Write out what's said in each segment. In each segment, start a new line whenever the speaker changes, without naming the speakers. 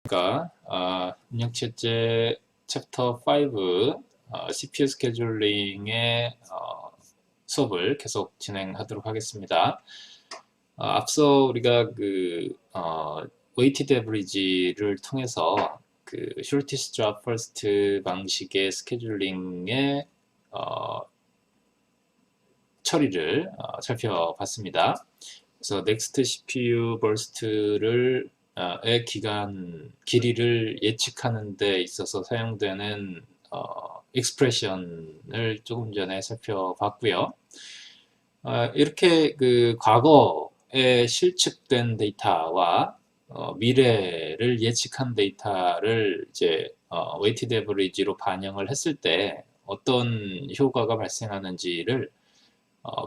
안녕하십니까. 운영체제 챕터 5 CPU 스케줄링의 수업을 계속 진행하도록 하겠습니다. 앞서 우리가 웨이티드 에버리지를 통해서 shortest job first 방식의 스케줄링의 처리를 살펴봤습니다. 그래서 next CPU burst를 의 길이를 예측하는 데 있어서 사용되는 익스프레션을 조금 전에 살펴봤고요. 이렇게 과거에 실측된 데이터와 미래를 예측한 데이터를 이제 웨이티드 에버리지로 반영을 했을 때 어떤 효과가 발생하는지를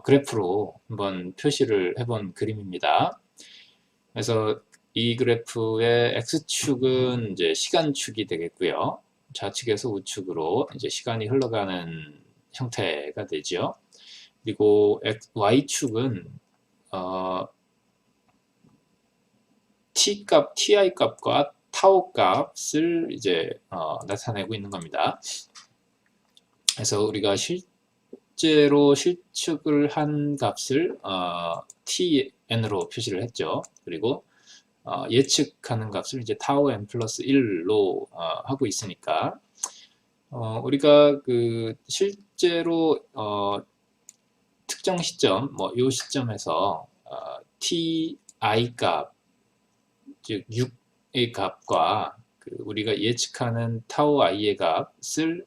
그래프로 한번 표시를 해본 그림입니다. 그래서 이 그래프의 x축은 이제 시간축이 되겠고요. 좌측에서 우측으로 이제 시간이 흘러가는 형태가 되죠. 그리고 y축은 t값, ti 값과 타우 값을 이제 나타내고 있는 겁니다. 그래서 우리가 실제로 실측을 한 값을 tn으로 표시를 했죠. 그리고 예측하는 값을 이제 타우 n 플러스 1로 하고 있으니까 우리가 실제로 특정 시점, 요 시점에서 ti 값, 즉 6의 값과 우리가 예측하는 타우 i의 값을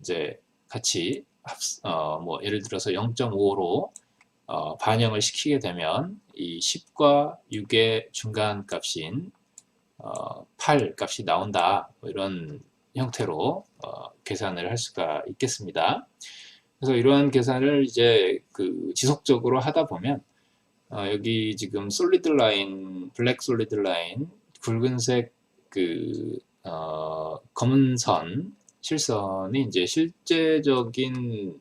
이제 같이 예를 들어서 0.5로 반영을 시키게 되면 이 10과 6의 중간 값인 8 값이 나온다. 이런 형태로 계산을 할 수가 있겠습니다. 그래서 이러한 계산을 이제 지속적으로 하다 보면 여기 지금 솔리드 라인, 블랙 솔리드 라인, 굵은색 검은 선, 실선이 이제 실제적인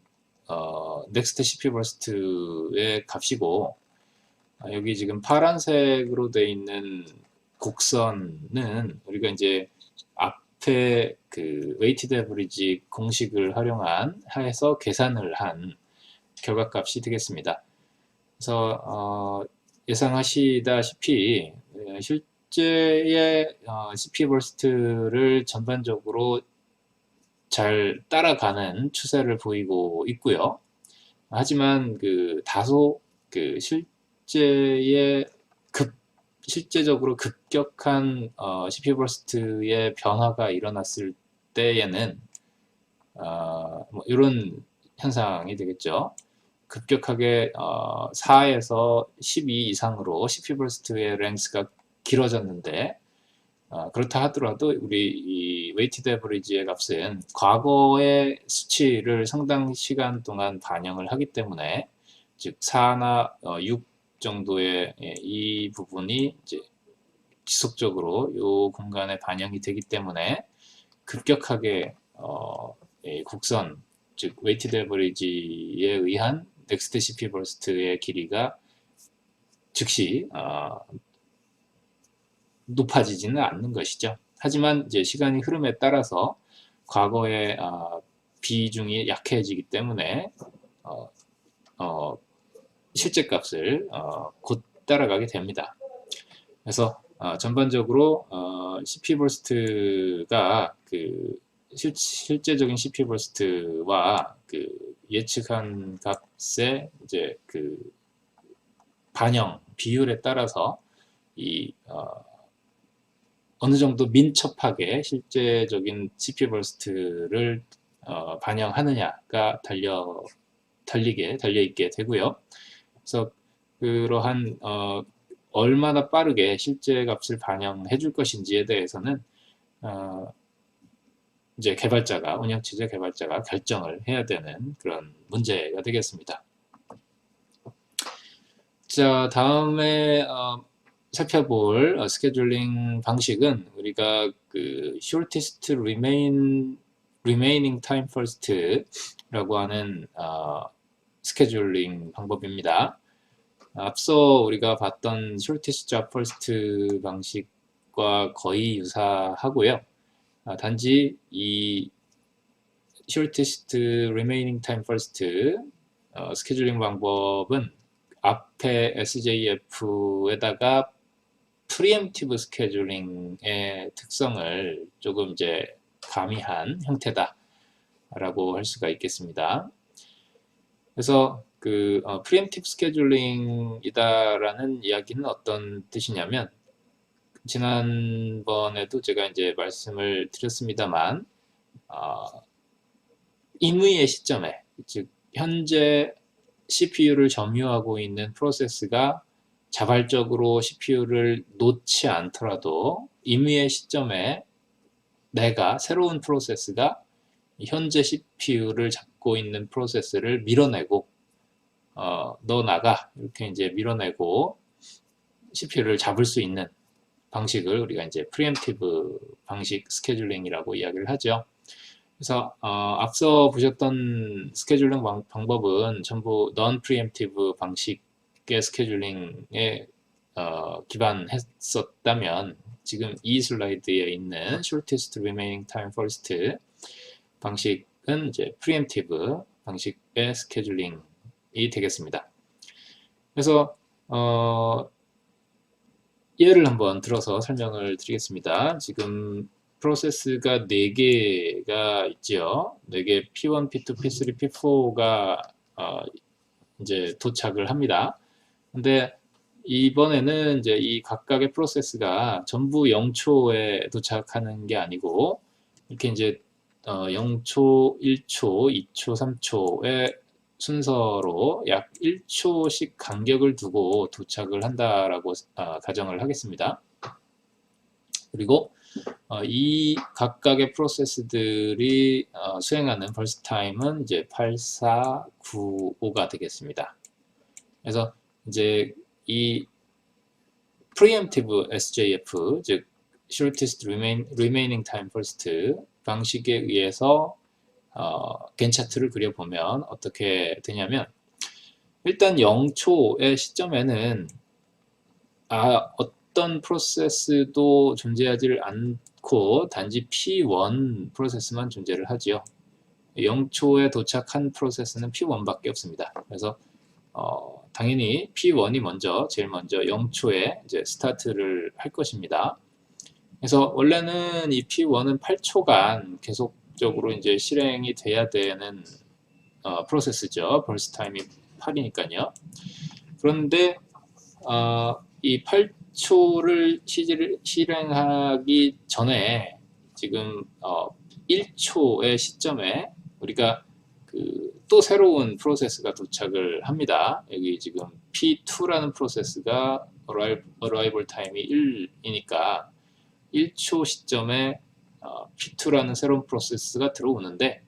넥스트 CPU 버스트의 값이고 여기 지금 파란색으로 되어 있는 곡선은 우리가 이제 앞에 웨이티드 에버리지 공식을 해서 계산을 한 결과값이 되겠습니다. 그래서 예상하시다시피 실제의 CPU 버스트를 전반적으로 잘 따라가는 추세를 보이고 있고요. 하지만 다소 실제적으로 급격한 CPU 버스트의 변화가 일어났을 때에는 이런 현상이 되겠죠. 급격하게 4에서 12 이상으로 CPU 버스트의 랭스가 길어졌는데 그렇다 하더라도 우리 이 웨이티드 에버리지의 값은 과거의 수치를 상당 시간 동안 반영을 하기 때문에 즉 4나 6 정도의 이 부분이 이제 지속적으로 이 공간에 반영이 되기 때문에 급격하게 곡선 즉 웨이티드 에버리지에 의한 넥스트 CPU 버스트의 길이가 즉시 높아지지는 않는 것이죠. 하지만 이제 시간이 흐름에 따라서 과거의 비중이 약해지기 때문에 실제 값을 곧 따라가게 됩니다. 그래서 전반적으로 CPU 버스트가 실제적인 CPU 버스트와 예측한 값의 이제 반영 비율에 따라서 이 어느 정도 민첩하게 실제적인 CPU 버스트를 반영하느냐가 달려있게 되고요. 그래서 그러한 얼마나 빠르게 실제 값을 반영해 줄 것인지에 대해서는 이제 운영체제 개발자가 결정을 해야 되는 그런 문제가 되겠습니다. 자, 다음에 살펴볼 스케줄링 방식은 우리가 shortest remaining time first 라고 하는 스케줄링 방법입니다. 앞서 우리가 봤던 shortest job first 방식과 방법과 거의 유사하고요. 단지 이 shortest remaining time first 스케줄링 방법은 앞에 SJF에다가 프리엠티브 스케줄링의 특성을 조금 이제 가미한 형태다라고 할 수가 있겠습니다. 그래서 그 프리엠티브 스케줄링이다라는 이야기는 어떤 뜻이냐면, 지난번에도 제가 이제 말씀을 드렸습니다만, 임의의 시점에, 즉 현재 CPU를 점유하고 있는 프로세스가 자발적으로 CPU를 놓지 않더라도 임의의 시점에 내가 새로운 프로세스가 현재 CPU를 잡고 있는 프로세스를 밀어내고 너 나가 이렇게 이제 밀어내고 CPU를 잡을 수 있는 방식을 우리가 이제 프리엠티브 방식 스케줄링이라고 이야기를 하죠. 그래서 앞서 보셨던 스케줄링 방법은 전부 non-preemptive 방식의 스케줄링에 기반했었다면, 지금 이 슬라이드에 있는 shortest remaining time first 방식은 이제 preemptive 방식의 스케줄링이 되겠습니다. 그래서 예를 한번 들어서 설명을 드리겠습니다. 지금 프로세스가 4개가 있지요. 4개 P1, P2, P3, P4가 이제 도착을 합니다. 근데 이번에는 이제 이 각각의 프로세스가 전부 0초에 도착하는 게 아니고, 이렇게 이제 0초, 1초, 2초, 3초의 순서로 약 1초씩 간격을 두고 도착을 한다라고 가정을 하겠습니다. 그리고 이 각각의 프로세스들이 수행하는 벌스트 타임은 이제 8495가 되겠습니다. 그래서 이제 이 preemptive SJF, 즉 shortest remaining time first 방식에 의해서 겐 차트를 그려보면 어떻게 되냐면, 일단 0초의 시점에는 어떤 프로세스도 존재하지 않고 단지 P1 프로세스만 존재를 하지요. 0초에 도착한 프로세스는 P1밖에 없습니다. 그래서 당연히 P1이 제일 먼저 0초에 이제 스타트를 할 것입니다. 그래서 원래는 이 P1은 8초간 계속적으로 이제 실행이 돼야 되는 프로세스죠. 벌스트 타임이 8이니까요. 그런데 이 8초를 실행하기 전에 지금 1초의 시점에 우리가 또 새로운 프로세스가 도착을 합니다. 여기 지금 P2라는 프로세스가 arrival 타임이 1이니까 1초 시점에 P2라는 새로운 프로세스가 들어오는데,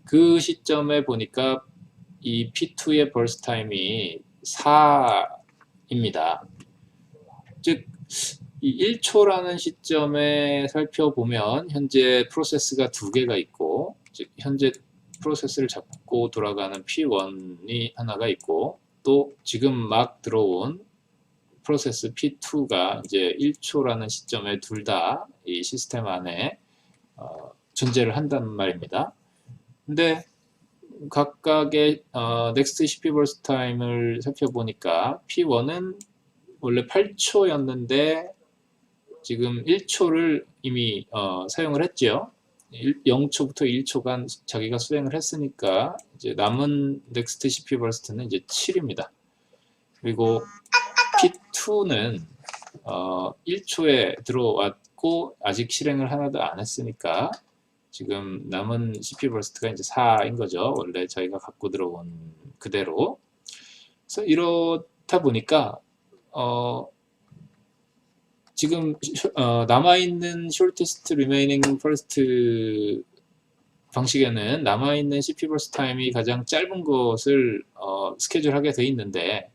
그 시점에 보니까 이 P2의 벌스트 타임이 4입니다. 즉, 이 1초라는 시점에 살펴보면 현재 프로세스가 2개가 있고, 즉 현재 프로세스를 잡고 돌아가는 P1이 하나가 있고, 또 지금 막 들어온 프로세스 P2가 이제 1초라는 시점에 둘 다 이 시스템 안에 존재를 한단 말입니다. 근데 각각의 next CPU burst time을 살펴보니까 P1은 원래 8초였는데 지금 1초를 이미 사용을 했죠. 0초부터 1초간 자기가 수행을 했으니까 이제 남은 next CPU burst는 이제 7입니다. 그리고 P2는 1초에 들어왔고 아직 실행을 하나도 안 했으니까 지금 남은 CPU burst가 이제 4인 거죠. 원래 저희가 갖고 들어온 그대로. 그래서 이렇다 보니까 지금 남아있는 shortest remaining first 방식에는 남아있는 CPU burst 타임이 가장 짧은 것을 스케줄하게 돼 있는데,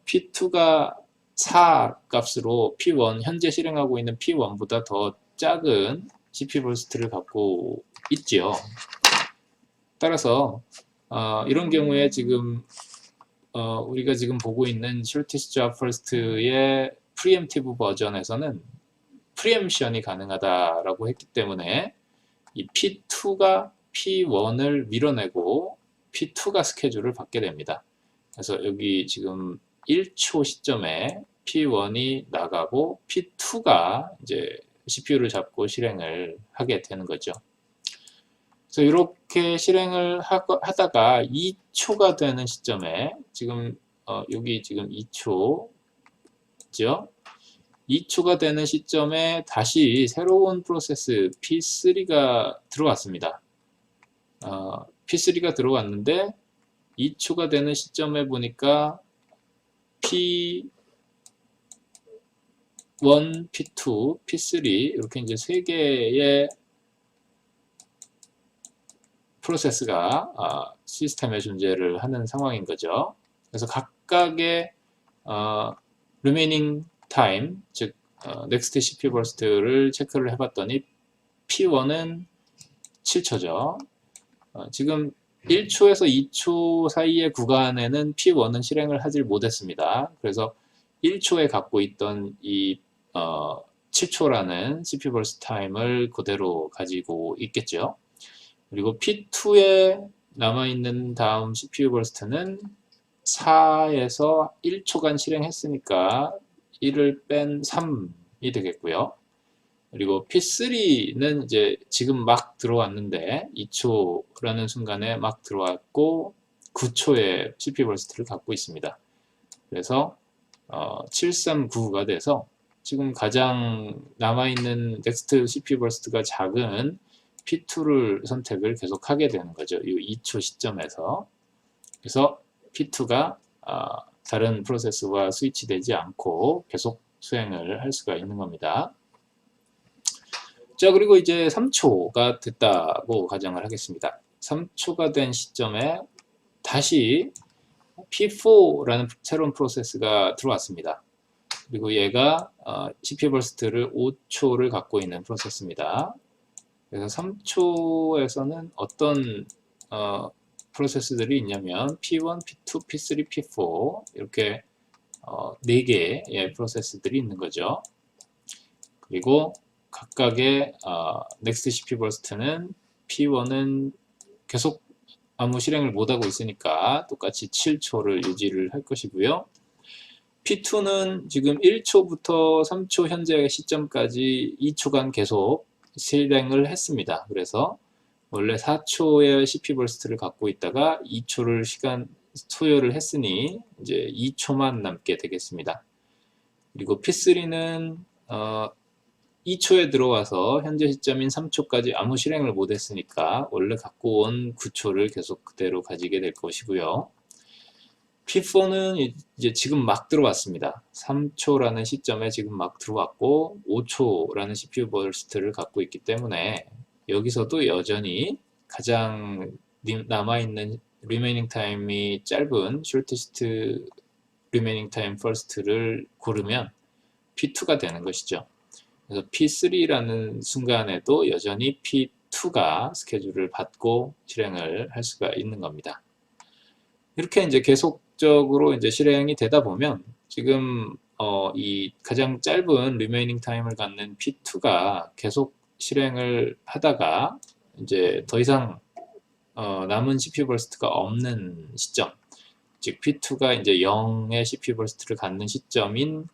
P2가 4 값으로 P1, 현재 실행하고 있는 P1보다 더 작은 CPU burst를 갖고 있지요. 따라서 이런 경우에 지금 우리가 지금 보고 있는 shortest job first의 preemptive 버전에서는 프리엠션이 가능하다라고 했기 때문에 이 P2가 P1을 밀어내고 P2가 스케줄을 받게 됩니다. 그래서 여기 지금 1초 시점에 P1이 나가고 P2가 이제 CPU를 잡고 실행을 하게 되는 거죠. 그래서 이렇게 실행을 하다가 2초가 되는 시점에 지금 여기 지금 2초죠. 2초가 되는 시점에 다시 새로운 프로세스 P3가 들어왔습니다. P3가 들어왔는데 2초가 되는 시점에 보니까 P1, P2, P3 이렇게 이제 세 개의 프로세스가 시스템에 존재를 하는 상황인 거죠. 그래서 각각의 remaining time, 즉 next CPU burst를 체크를 해봤더니 P1은 7초죠. 지금 1초에서 2초 사이의 구간에는 P1은 실행을 하질 못했습니다. 그래서 1초에 갖고 있던 이 7초라는 CPU burst time을 그대로 가지고 있겠죠. 그리고 P2에 남아있는 다음 CPU burst는 4에서 1초간 실행했으니까 1을 뺀 3이 되겠고요. 그리고 P3는 이제 지금 막 들어왔는데 2초라는 순간에 막 들어왔고 9초의 CPU burst를 갖고 있습니다. 그래서 739가 돼서 지금 가장 남아있는 넥스트 CPU burst가 작은 P2를 선택을 계속 하게 되는 거죠. 이 2초 시점에서. 그래서 P2가 다른 프로세스와 스위치되지 않고 계속 수행을 할 수가 있는 겁니다. 자, 그리고 이제 3초가 됐다고 가정을 하겠습니다. 3초가 된 시점에 다시 P4라는 새로운 프로세스가 들어왔습니다. 그리고 얘가 CPU burst를 5초를 갖고 있는 프로세스입니다. 그래서 3초에서는 어떤 프로세스들이 있냐면 P1, P2, P3, P4 이렇게 4개의 프로세스들이 있는 거죠. 그리고 각각의 Next CPU burst는 P1은 계속 아무 실행을 못하고 있으니까 똑같이 7초를 유지를 할 것이고요. P2는 지금 1초부터 3초 현재 시점까지 2초간 계속 실행을 했습니다. 그래서 원래 4초의 CPU burst를 갖고 있다가 2초를 시간 소요를 했으니 이제 2초만 남게 되겠습니다. 그리고 P3는 2초에 들어와서 현재 시점인 3초까지 아무 실행을 못 했으니까 원래 갖고 온 9초를 계속 그대로 가지게 될 것이고요. P4는 이제 지금 막 들어왔습니다. 3초라는 시점에 지금 막 들어왔고 5초라는 CPU burst를 갖고 있기 때문에 여기서도 여전히 가장 남아있는 remaining time이 짧은 shortest remaining time first를 고르면 P2가 되는 것이죠. 그래서 P3라는 순간에도 여전히 P2가 스케줄을 받고 실행을 할 수가 있는 겁니다. 이렇게 이제 계속적으로 이제 실행이 되다 보면 지금 이 가장 짧은 remaining time을 갖는 P2가 계속 실행을 하다가 이제 더 이상 남은 CPU burst가 없는 시점, 즉 P2가 이제 0의 CPU burst를 갖는 시점인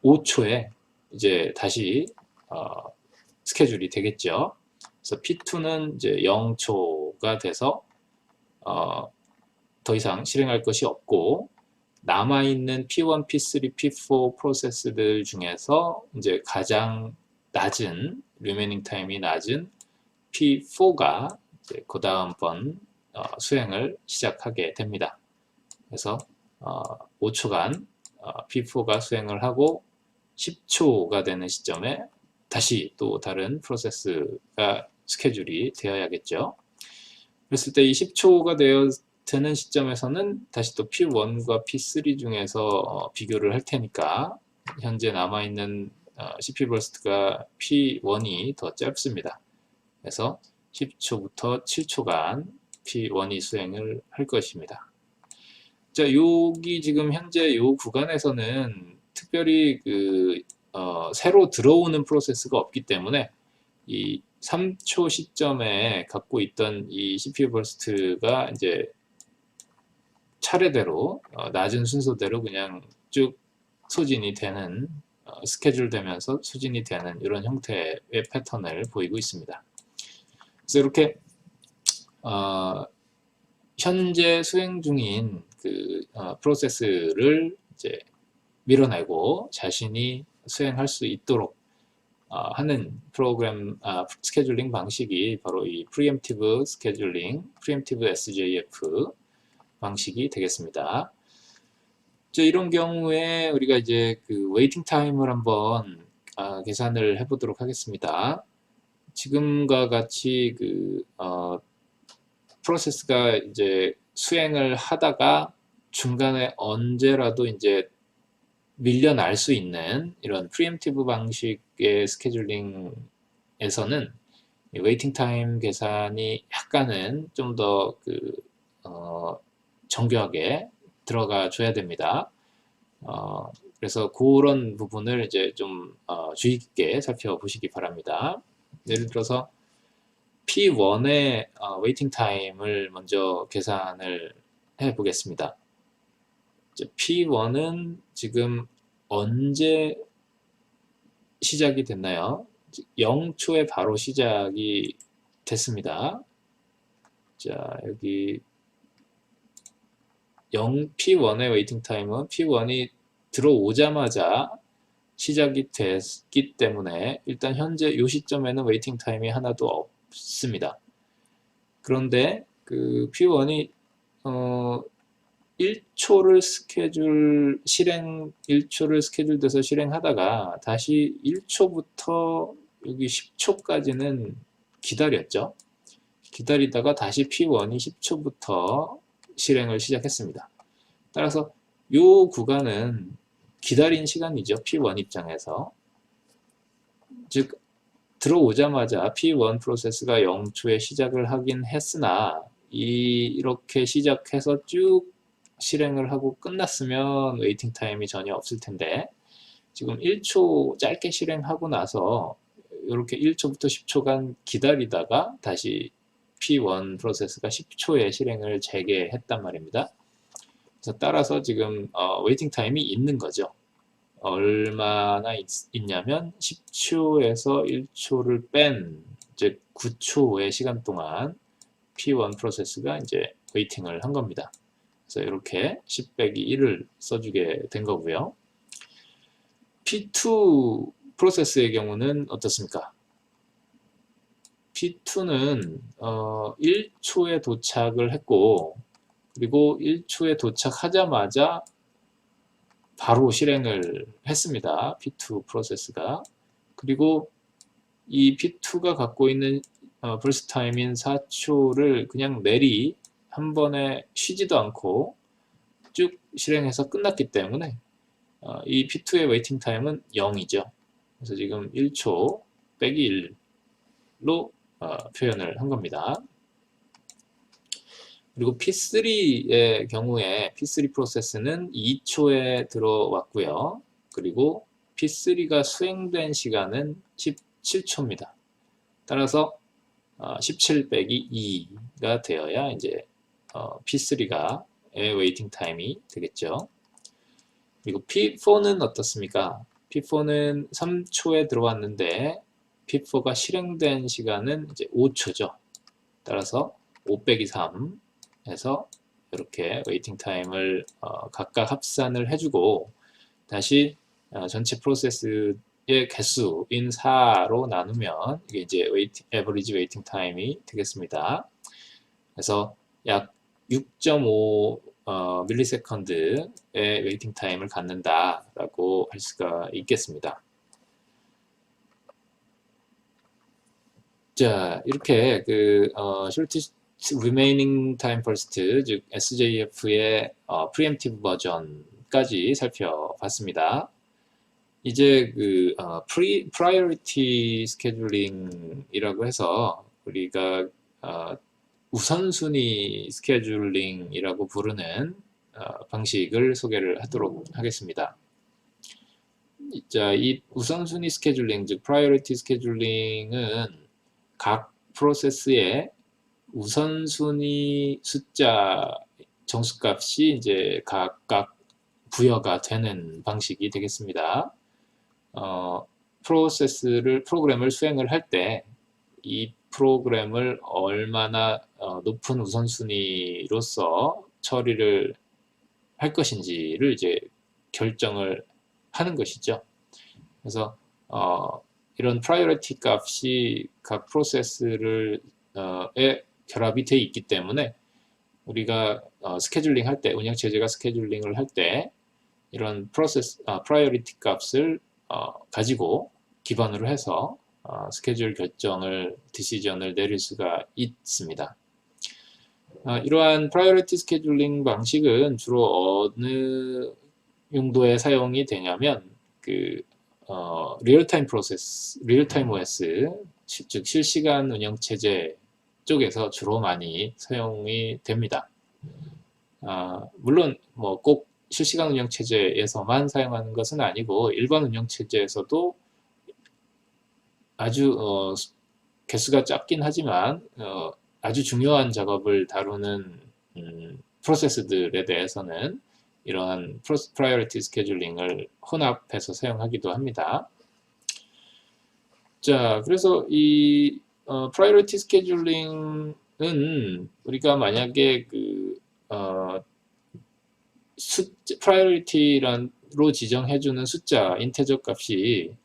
5초에 이제 다시 스케줄이 되겠죠. 그래서 P2는 이제 0초가 돼서 더 이상 실행할 것이 없고 남아있는 P1, P3, P4 프로세스들 중에서 이제 가장 낮은 remaining time이 낮은 P4가 이제 그 다음번 수행을 시작하게 됩니다. 그래서 5초간 P4가 수행을 하고 10초가 되는 시점에 다시 또 다른 프로세스가 스케줄이 되어야겠죠. 그랬을 때 이 10초가 되는 시점에서는 다시 또 P1과 P3 중에서 비교를 할 테니까 현재 남아있는 CPU burst가 P1이 더 짧습니다. 그래서 10초부터 7초간 P1이 수행을 할 것입니다. 자, 여기 지금 현재 이 구간에서는 특별히 그 새로 들어오는 프로세스가 없기 때문에 이 3초 시점에 갖고 있던 이 CPU 버스트가 이제 차례대로 낮은 순서대로 그냥 쭉 소진이 되는 스케줄 되면서 소진이 되는 이런 형태의 패턴을 보이고 있습니다. 그래서 이렇게 현재 수행 중인 그 프로세스를 이제 밀어내고 자신이 수행할 수 있도록 하는 프로그램 스케줄링 방식이 바로 이 프리엠티브 스케줄링, 프리엠티브 SJF 방식이 되겠습니다. 이런 경우에 우리가 이제 그 웨이팅 타임을 한번 계산을 해보도록 하겠습니다. 지금과 같이 그 프로세스가 이제 수행을 하다가 중간에 언제라도 이제 밀려날 수 있는 이런 프리엠티브 방식의 스케줄링에서는 웨이팅 타임 계산이 약간은 좀 더 그 정교하게 들어가 줘야 됩니다. 그래서 그런 부분을 이제 좀 주의 깊게 살펴보시기 바랍니다. 예를 들어서 P1의 웨이팅 타임을 먼저 계산을 해 보겠습니다. P1은 지금 언제 시작이 됐나요? 0초에 바로 시작이 됐습니다. 자, 여기 P1의 웨이팅 타임은 P1이 들어오자마자 시작이 됐기 때문에 일단 현재 이 시점에는 웨이팅 타임이 하나도 없습니다. 그런데 그 P1이 1초를 실행 1초를 스케줄돼서 실행하다가 다시 1초부터 여기 10초까지는 기다렸죠. 기다리다가 다시 P1이 10초부터 실행을 시작했습니다. 따라서 이 구간은 기다린 시간이죠. P1 입장에서. 즉 들어오자마자 P1 프로세스가 0초에 시작을 하긴 했으나 이렇게 시작해서 쭉 실행을 하고 끝났으면 웨이팅 타임이 전혀 없을 텐데 지금 1초 짧게 실행하고 나서 이렇게 1초부터 10초간 기다리다가 다시 P1 프로세스가 10초에 실행을 재개했단 말입니다. 그래서 따라서 지금 웨이팅 타임이 있는 거죠. 얼마나 있냐면 10초에서 1초를 뺀 즉 9초의 시간 동안 P1 프로세스가 이제 웨이팅을 한 겁니다. 그래서 이렇게 10 빼기 1을 써주게 된 거고요. P2 프로세스의 경우는 어떻습니까? P2는 1초에 도착을 했고 그리고 1초에 도착하자마자 바로 실행을 했습니다. P2 프로세스가. 그리고 이 P2가 갖고 있는 burst 타임인 4초를 그냥 내리 한 번에 쉬지도 않고 쭉 실행해서 끝났기 때문에 이 P2의 웨이팅 타임은 0이죠. 그래서 지금 1초 빼기 1로 표현을 한 겁니다. 그리고 P3의 경우에 P3 프로세스는 2초에 들어왔고요. 그리고 P3가 수행된 시간은 17초입니다. 따라서 17 빼기 2가 되어야 이제 P3의 웨이팅 타임이 되겠죠. 그리고 P4는 어떻습니까? P4는 3초에 들어왔는데 P4가 실행된 시간은 이제 5초죠. 따라서 5 빼기 3 해서 이렇게 웨이팅 타임을 각각 합산을 해주고 다시 전체 프로세스의 개수인 4로 나누면 이게 이제 에버리지 웨이팅 타임이 되겠습니다. 그래서 약 6.5 밀리세컨드의 웨이팅 타임을 갖는다라고 할 수가 있겠습니다. 자, 이렇게 그 shortest remaining time first, 즉 SJF의 preemptive 버전까지 살펴봤습니다. 이제 그 priority scheduling이라고 해서 우리가 우선순위 스케줄링이라고 부르는 방식을 소개를 하도록 하겠습니다. 자, 이 우선순위 스케줄링, 즉 프라이어리티 스케줄링은 각 프로세스의 우선순위 숫자 정수값이 이제 각각 부여가 되는 방식이 되겠습니다. 프로그램을 수행을 할 때 이 프로그램을 얼마나 높은 우선순위로서 처리를 할 것인지를 이제 결정을 하는 것이죠. 그래서 이런 프라이어리티 값이 각 프로세스를 에 결합이 되어 있기 때문에 우리가 스케줄링 할 때, 운영체제가 스케줄링을 할 때 이런 프라이어리티 값을 가지고 기반으로 해서 스케줄 결정을, 디시전을 내릴 수가 있습니다. 이러한 프라이어리티 스케줄링 방식은 주로 어느 용도에 사용이 되냐면 리얼타임 프로세스, 리얼타임 OS, 즉 실시간 운영체제 쪽에서 주로 많이 사용이 됩니다. 물론 뭐 꼭 실시간 운영체제에서만 사용하는 것은 아니고 일반 운영체제에서도 아주 개수가 작긴 하지만 아주 중요한 작업을 다루는 프로세스들에 대해서는 이러한 프라이어리티 스케줄링을 혼합해서 사용하기도 합니다. 자, 그래서 이 프라이어리티 스케줄링은 우리가 만약에 프라이어리티로 지정해주는 숫자, 인테저 값이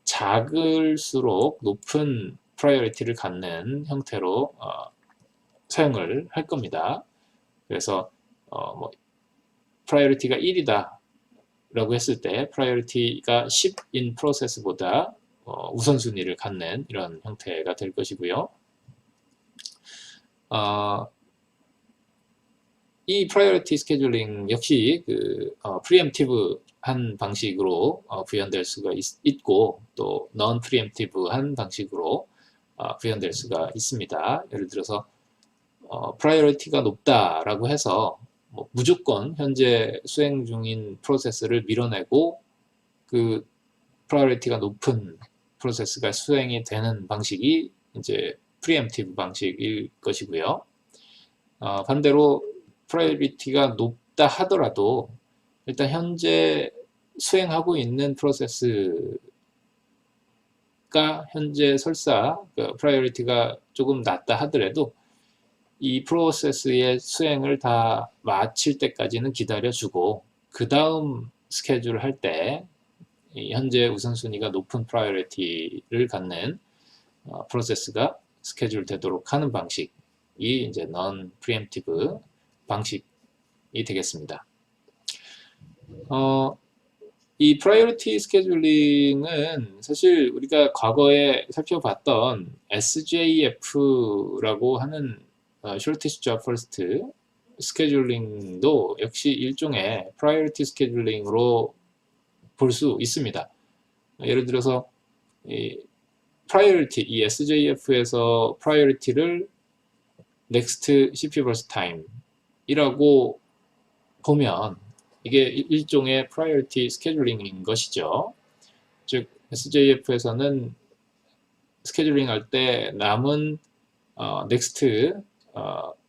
작을수록 높은 프라이어리티를 갖는 형태로 사용을 할 겁니다. 그래서 뭐 프라이어리티가 1이다 라고 했을 때 프라이어리티가 10인 프로세스보다 우선순위를 갖는 이런 형태가 될 것이고요. 이 프라이어리티 스케줄링 역시 프리엠티브한 방식으로 구현될 수가 있고 또 non 프리엠티브한 방식으로 구현될 수가 있습니다. 예를 들어서 프라이어리티가 높다라고 해서 뭐 무조건 현재 수행 중인 프로세스를 밀어내고 그 프라이어리티가 높은 프로세스가 수행이 되는 방식이 이제 프리엠티브 방식일 것이고요. 반대로 프라이어리티가 높다 하더라도 일단 현재 수행하고 있는 프로세스가 현재 설사 프라이어리티가 조금 낮다 하더라도 이 프로세스의 수행을 다 마칠 때까지는 기다려주고 그 다음 스케줄 할 때 현재 우선순위가 높은 프라이어리티를 갖는 프로세스가 스케줄 되도록 하는 방식이 이제 non preemptive 방식이 되겠습니다. 이 프라이어리티 스케줄링은 사실 우리가 과거에 살펴봤던 SJF라고 하는 Shortest Job First 스케줄링도 역시 일종의 프라이어리티 스케줄링으로 볼 수 있습니다. 예를 들어서 이 SJF에서 프라이어리티를 Next CPU Burst Time 이라고 보면 이게 일종의 프라이어리티 스케줄링인 것이죠. 즉 SJF에서는 스케줄링 할 때 남은 next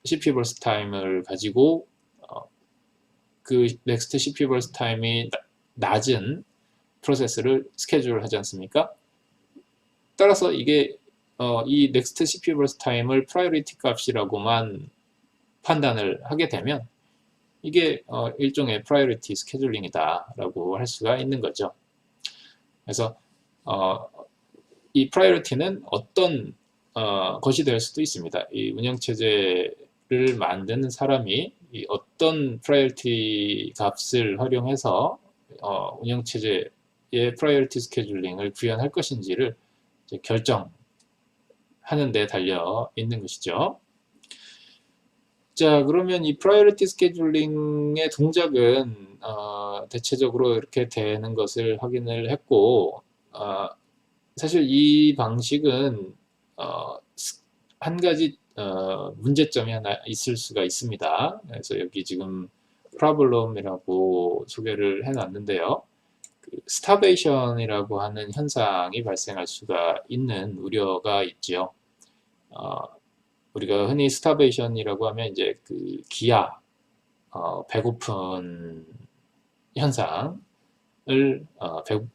CPU burst time을 가지고 그 next CPU burst time이 낮은 프로세스를 스케줄하지 않습니까? 따라서 이게 이 next CPU burst time을 priority 값이라고만 판단을 하게 되면 이게 일종의 프라이어리티 스케줄링이다라고 할 수가 있는 거죠. 그래서 이 프라이어리티는 어떤 것이 될 수도 있습니다. 이 운영체제를 만드는 사람이 이 어떤 프라이어리티 값을 활용해서 운영체제의 프라이어리티 스케줄링을 구현할 것인지를 이제 결정하는 데 달려 있는 것이죠. 자, 그러면 이 프라이어리티 스케줄링의 동작은 대체적으로 이렇게 되는 것을 확인을 했고 사실 이 방식은 한 가지 문제점이 하나 있을 수가 있습니다. 그래서 여기 지금 problem이라고 소개를 해놨는데요. 스타베이션이라고 하는 현상이 발생할 수가 있는 우려가 있지요. 우리가 흔히 스타베이션이라고 하면 이제 그 기아, 배고픈 현상을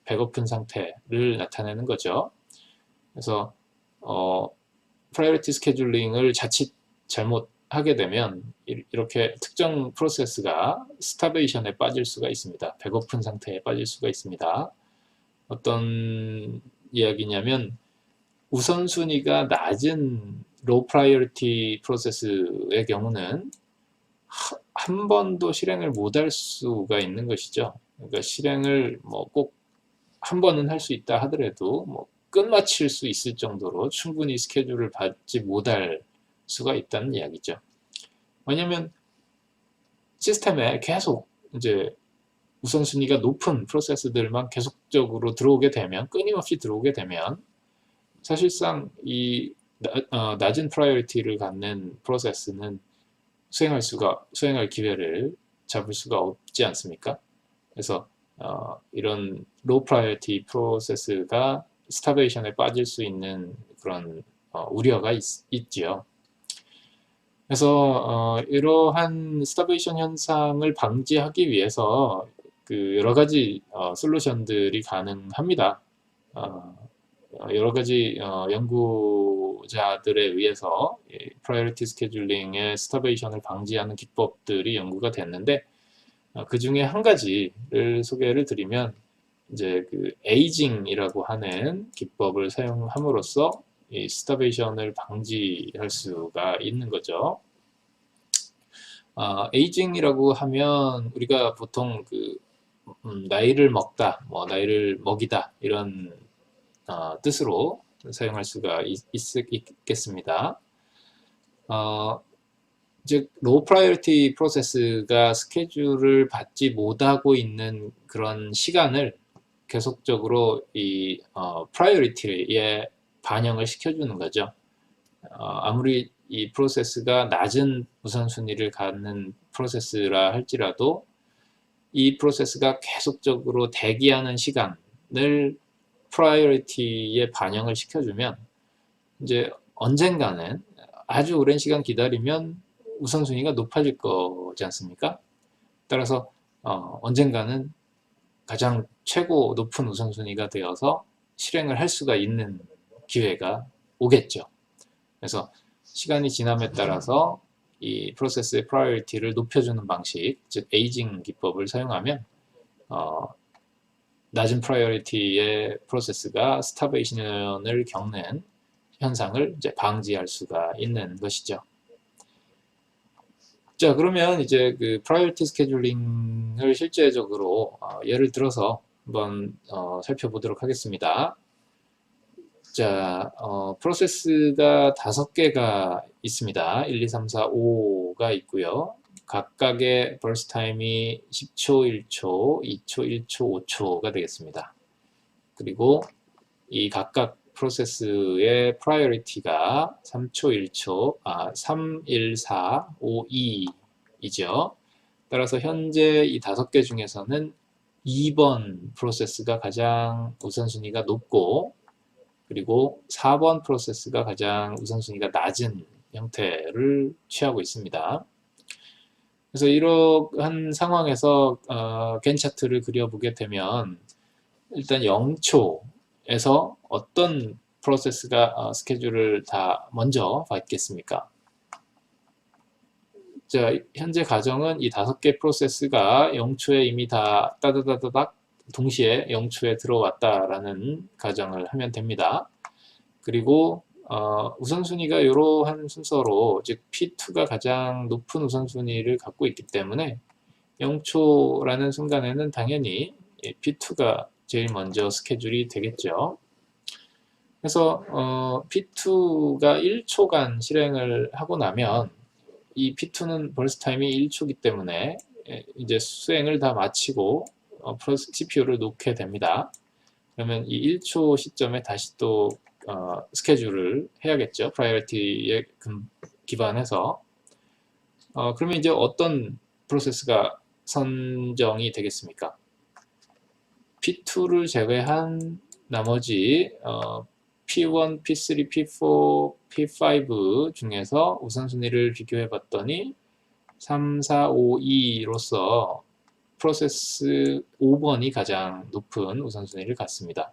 배고픈 상태를 나타내는 거죠. 그래서 프라이어리티 스케줄링을 자칫 잘못하게 되면 이렇게 특정 프로세스가 스타베이션에 빠질 수가 있습니다. 배고픈 상태에 빠질 수가 있습니다. 어떤 이야기냐면 우선순위가 낮은 로우 프라이어리티 프로세스의 경우는 한 번도 실행을 못할 수가 있는 것이죠. 그러니까 실행을 뭐 꼭 한 번은 할 수 있다 하더라도 뭐 끝마칠 수 있을 정도로 충분히 스케줄을 받지 못할 수가 있다는 이야기죠. 왜냐하면 시스템에 계속 이제 우선순위가 높은 프로세스들만 계속적으로 들어오게 되면, 끊임없이 들어오게 되면 사실상 이 낮은 프라이어리티를 갖는 프로세스는 수행할 기회를 잡을 수가 없지 않습니까? 그래서 이런 로우 프라이어티 프로세스가 스타베이션에 빠질 수 있는 그런 우려가 있지요. 그래서 이러한 스타베이션 현상을 방지하기 위해서 여러 가지 솔루션들이 가능합니다. 여러 가지 연구자들에 의해서 프라이어리티 스케줄링의 스타베이션을 방지하는 기법들이 연구가 됐는데, 그 중에 한 가지를 소개를 드리면 이제 에이징이라고 하는 기법을 사용함으로써 이 스타베이션을 방지할 수가 있는 거죠. 에이징이라고 하면 우리가 보통 나이를 먹다, 뭐 나이를 먹이다 이런 뜻으로 사용할 수가 있겠습니다. 즉 로우 프라이어리티 프로세스가 스케줄을 받지 못하고 있는 그런 시간을 계속적으로 이 프라이어리티에 반영을 시켜주는 거죠. 아무리 이 프로세스가 낮은 우선순위를 갖는 프로세스라 할지라도 이 프로세스가 계속적으로 대기하는 시간을 프라이어리티에 반영을 시켜주면 이제 언젠가는 아주 오랜 시간 기다리면 우선순위가 높아질 거지 않습니까? 따라서 언젠가는 가장 최고 높은 우선순위가 되어서 실행을 할 수가 있는 기회가 오겠죠. 그래서 시간이 지남에 따라서 이 프로세스의 프라이어리티를 높여주는 방식, 즉 에이징 기법을 사용하면 낮은 프라이어리티의 프로세스가 스타베이션을 겪는 현상을 이제 방지할 수가 있는 것이죠. 자, 그러면 이제 프라이어리티 스케줄링을 실제적으로 예를 들어서 한번 살펴보도록 하겠습니다. 자, 프로세스가 5개가 있습니다. 1, 2, 3, 4, 5가 있고요. 각각의 버스트 타임이 10초, 1초, 2초, 1초, 5초가 되겠습니다. 그리고 이 각각 프로세스의 프라이어리티가 3초, 1초, 3, 1, 4, 5, 2이죠. 따라서 현재 이 5개 중에서는 2번 프로세스가 가장 우선순위가 높고, 그리고 4번 프로세스가 가장 우선순위가 낮은 형태를 취하고 있습니다. 그래서 이러한 상황에서 겐 차트를 그려보게 되면 일단 0초에서 어떤 프로세스가 스케줄을 다 먼저 받겠습니까? 자, 현재 가정은 이 5개 프로세스가 0초에 이미 다 따다다닥 동시에 0초에 들어왔다라는 가정을 하면 됩니다. 그리고 우선순위가 이러한 순서로, 즉 P2가 가장 높은 우선순위를 갖고 있기 때문에 0초라는 순간에는 당연히 P2가 제일 먼저 스케줄이 되겠죠. 그래서 P2가 1초간 실행을 하고 나면 이 P2는 벌스 타임이 1초이기 때문에 이제 수행을 다 마치고 CPU를 놓게 됩니다. 그러면 이 1초 시점에 다시 또 스케줄을 해야겠죠. 프라이어리티에 기반해서. 그러면 이제 어떤 프로세스가 선정이 되겠습니까? P2를 제외한 나머지 P1, P3, P4, P5 중에서 우선순위를 비교해 봤더니 3, 4, 5, 2로서 프로세스 5번이 가장 높은 우선순위를 갖습니다.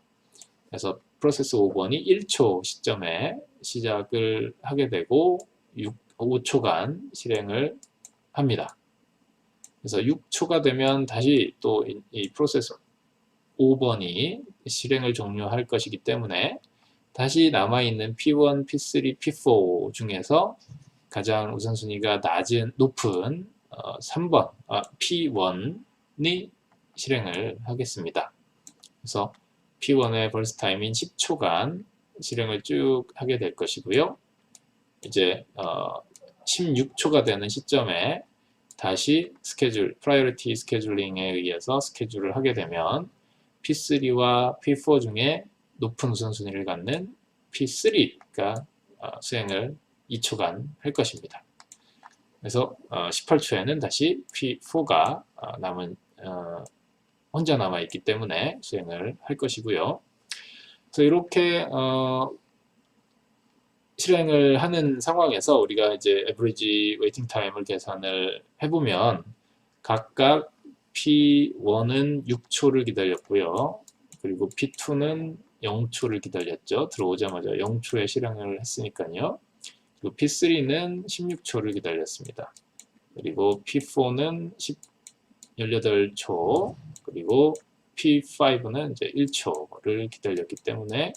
그래서 프로세스 5번이 1초 시점에 시작을 하게 되고 5초간 실행을 합니다. 그래서 6초가 되면 다시 또 이 프로세스 5번이 실행을 종료할 것이기 때문에 다시 남아있는 P1, P3, P4 중에서 가장 우선순위가 높은 3번 P1이 실행을 하겠습니다. 그래서 P1의 벌스 타임인 10초간 실행을 쭉 하게 될 것이고요. 이제 16초가 되는 시점에 다시 프라이어리티 스케줄링에 의해서 스케줄을 하게 되면 P3와 P4 중에 높은 우선순위를 갖는 P3가 수행을 2초간 할 것입니다. 그래서 18초에는 다시 P4가 혼자 남아있기 때문에 수행을 할 것이고요. 그래서 이렇게 실행을 하는 상황에서 우리가 이제 average waiting time을 계산을 해보면 각각 P1은 6초를 기다렸고요. 그리고 P2는 0초를 기다렸죠. 들어오자마자 0초에 실행을 했으니까요. 그리고 P3는 16초를 기다렸습니다. 그리고 P4는 18초, 그리고 P5는 이제 1초를 기다렸기 때문에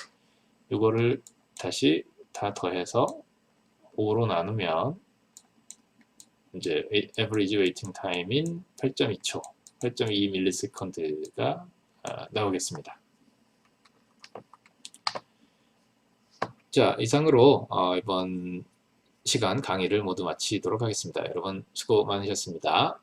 이거를 다시 다 더해서 5로 나누면 이제 average waiting time인 8.2초, 8.2 밀리세컨드가 나오겠습니다. 자, 이상으로 이번 시간 강의를 모두 마치도록 하겠습니다. 여러분 수고 많으셨습니다.